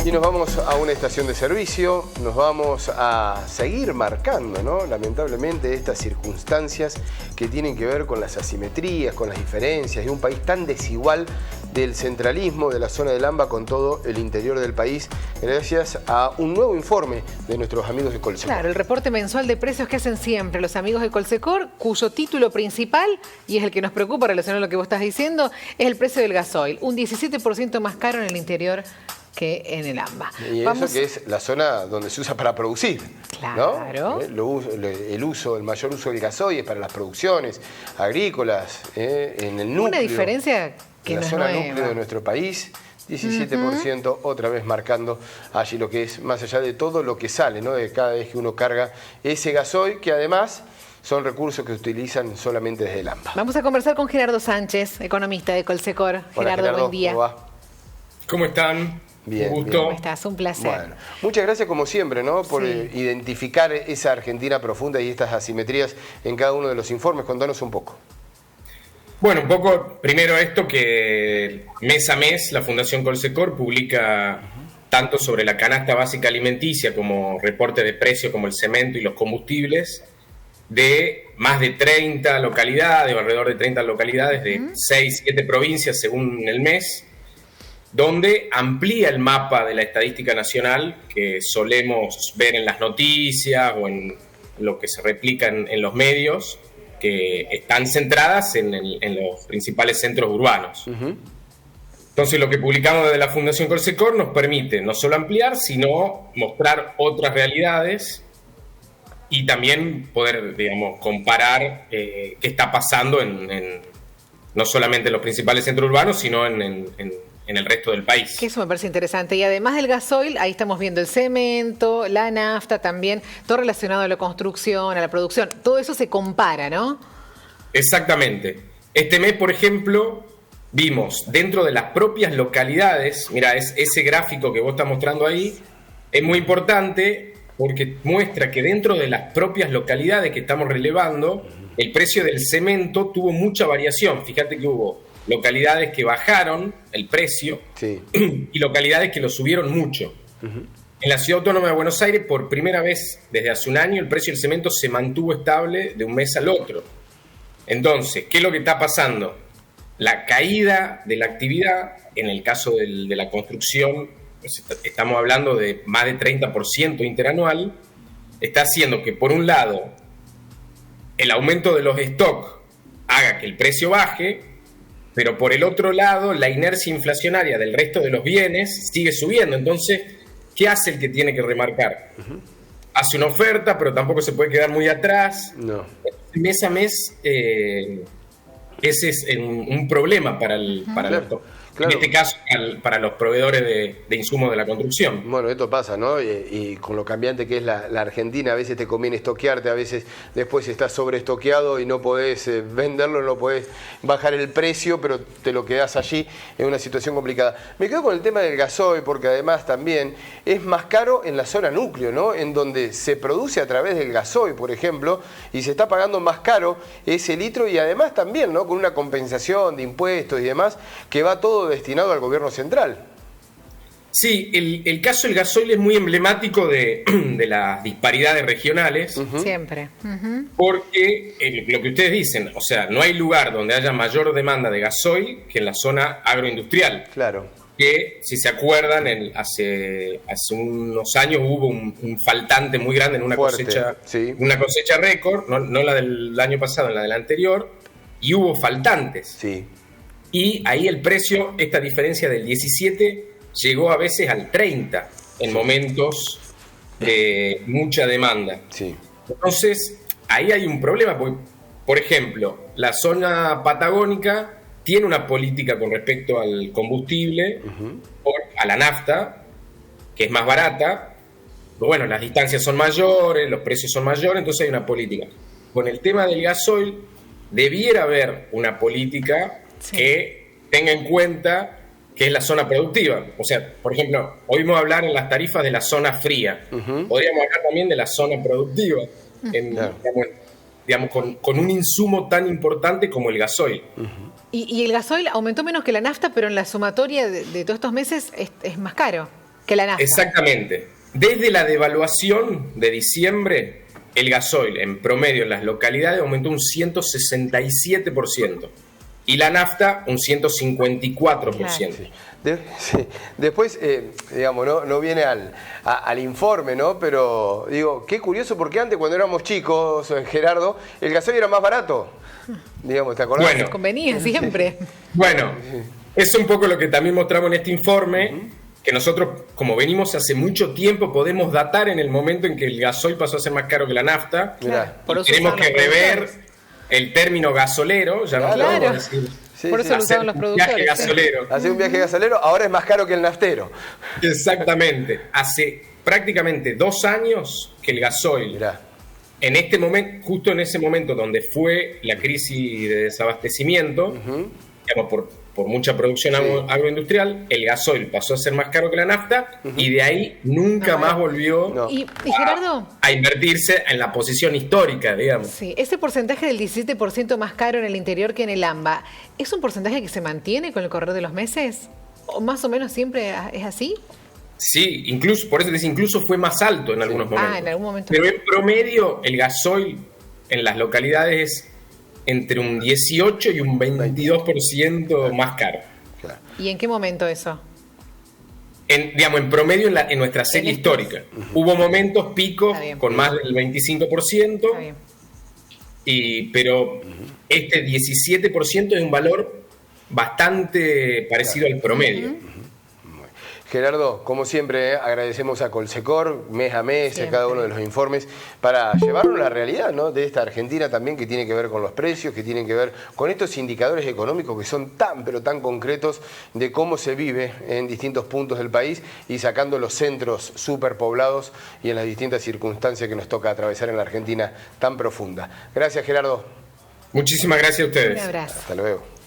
Y nos vamos a una estación de servicio, nos vamos a seguir marcando, ¿no? Lamentablemente, estas circunstancias que tienen que ver con las asimetrías, con las diferencias de un país tan desigual, del centralismo de la zona del AMBA con todo el interior del país, gracias a un nuevo informe de nuestros amigos de Colsecor. Claro, el reporte mensual de precios que hacen siempre los amigos de Colsecor, cuyo título principal, y es el que nos preocupa relacionado a lo que vos estás diciendo, es el precio del gasoil, un 17% más caro en el interior que en el AMBA. Y eso que es la zona donde se usa para producir, claro, ¿no? El mayor uso del gasoil es para las producciones agrícolas, en el núcleo. Una diferencia que en la no zona es nueva. núcleo de nuestro país, 17%, otra vez marcando allí lo que es, más allá de todo lo que sale, ¿no? De cada vez que uno carga ese gasoil, que además son recursos que utilizan solamente desde el AMBA. Vamos a conversar con Gerardo Sánchez, economista de Colsecor. Hola, Gerardo, buen día. ¿Cómo va? ¿Cómo están? Bien, un gusto. bien. ¿Cómo estás? Un placer. Bueno, muchas gracias como siempre, ¿no? Por identificar esa Argentina profunda y estas asimetrías en cada uno de los informes. Contanos un poco. Bueno, un poco, primero esto que mes a mes la Fundación Colsecor publica tanto sobre la canasta básica alimenticia como reporte de precio como el cemento y los combustibles de más de 30 localidades o alrededor de 30 localidades de 6, 7 provincias según el mes, donde amplía el mapa de la estadística nacional que solemos ver en las noticias o en lo que se replica en los medios, que están centradas en los principales centros urbanos. Entonces, lo que publicamos desde la Fundación Colsecor nos permite no solo ampliar, sino mostrar otras realidades y también poder, digamos, comparar qué está pasando no solamente en los principales centros urbanos, sino en el resto del país. Que eso me parece interesante. Y además del gasoil, ahí estamos viendo el cemento, la nafta también, todo relacionado a la construcción, a la producción. Todo eso se compara, ¿no? Exactamente. Este mes, por ejemplo, vimos dentro de las propias localidades, mira, ese gráfico que vos estás mostrando ahí, es muy importante porque muestra que dentro de las propias localidades que estamos relevando, el precio del cemento tuvo mucha variación. Fíjate que hubo localidades que bajaron el precio y localidades que lo subieron mucho. En la Ciudad Autónoma de Buenos Aires, por primera vez desde hace un año, el precio del cemento se mantuvo estable de un mes al otro. Entonces, ¿qué es lo que está pasando? La caída de la actividad, en el caso de la construcción, pues estamos hablando de más de 30% interanual, está haciendo que, por un lado, el aumento de los stocks haga que el precio baje, pero por el otro lado, la inercia inflacionaria del resto de los bienes sigue subiendo. Entonces, ¿qué hace el que tiene que remarcar? Hace una oferta, pero tampoco se puede quedar muy atrás. No. Mes a mes, ese es un problema para en este caso, para los proveedores de insumos de la construcción. Bueno, esto pasa, ¿no? Y con lo cambiante que es la Argentina, a veces te conviene estoquearte, a veces después estás sobreestoqueado y no podés venderlo, no podés bajar el precio, pero te lo quedás allí en una situación complicada. Me quedo con el tema del gasoil, porque además también es más caro en la zona núcleo, ¿no? En donde se produce a través del gasoil, por ejemplo, y se está pagando más caro ese litro, y además también, ¿no? Con una compensación de impuestos y demás, que va todo destinado al gobierno central. Sí, el caso del gasoil es muy emblemático de las disparidades regionales. Siempre. Porque lo que ustedes dicen, o sea, no hay lugar donde haya mayor demanda de gasoil que en la zona agroindustrial. Claro. Que, si se acuerdan, hace unos años hubo un faltante muy grande en una cosecha, una cosecha récord, no la del año pasado, en la del anterior, y hubo faltantes. Sí. Y ahí el precio, esta diferencia del 17, llegó a veces al 30 en momentos de mucha demanda. Sí. Entonces, ahí hay un problema, porque, por ejemplo, la zona patagónica tiene una política con respecto al combustible, a la nafta, que es más barata. Pero bueno, las distancias son mayores, los precios son mayores, entonces hay una política. Con el tema del gasoil, debiera haber una política que tenga en cuenta que es la zona productiva. O sea, por ejemplo, oímos hablar en las tarifas de la zona fría. Podríamos hablar también de la zona productiva, digamos, con un insumo tan importante como el gasoil. Y el gasoil aumentó menos que la nafta, pero en la sumatoria de todos estos meses es más caro Que la nafta. Exactamente. Desde la devaluación de diciembre, el gasoil en promedio en las localidades aumentó un 167% y la nafta un 154%. Claro. Sí. Después, digamos, no viene al informe, ¿no? Pero digo, qué curioso, porque antes cuando éramos chicos, Gerardo, el gasoil era más barato. Digamos, ¿te acordás? Bueno. Convenía siempre. Bueno, es un poco lo que también mostramos en este informe, que nosotros, como venimos hace mucho tiempo, podemos datar en el momento en que el gasoil pasó a ser más caro que la nafta. Mirá. Por eso Tenemos usaban que los rever productores. el término gasolero, ya no Claro. podemos decir. Sí, Por sí. eso lo usaban los Un productores. viaje gasolero. Hacer un viaje gasolero ahora es más caro que el naftero. Exactamente. Hace prácticamente 2 años que el gasoil, Mirá. en este momento, justo en ese momento donde fue la crisis de desabastecimiento, digamos, por mucha producción agroindustrial, el gasoil pasó a ser más caro que la nafta y de ahí nunca más volvió No. Y Gerardo, a invertirse en la posición histórica, digamos. sí, ese porcentaje del 17% más caro en el interior que en el AMBA, ¿es un porcentaje que se mantiene con el correr de los meses? ¿O más o menos siempre es así? Sí, incluso, por eso incluso fue más alto en algunos momentos. En algún momento. Pero en promedio, el gasoil en las localidades es entre un 18 y un 22% más caro. Claro. ¿Y en qué momento eso? Digamos, en promedio en nuestra serie histórica. Hubo momentos picos Está bien. con más del 25%, Está bien. pero este 17% es un valor bastante parecido al promedio. Gerardo, como siempre, agradecemos a Colsecor, mes a mes, Siempre. a cada uno de los informes, para llevarnos la realidad, ¿no?, de esta Argentina también, que tiene que ver con los precios, que tienen que ver con estos indicadores económicos que son tan, pero tan concretos de cómo se vive en distintos puntos del país y sacando los centros superpoblados y en las distintas circunstancias que nos toca atravesar en la Argentina tan profunda. Gracias, Gerardo. Muchísimas gracias a ustedes. Un abrazo. Hasta luego.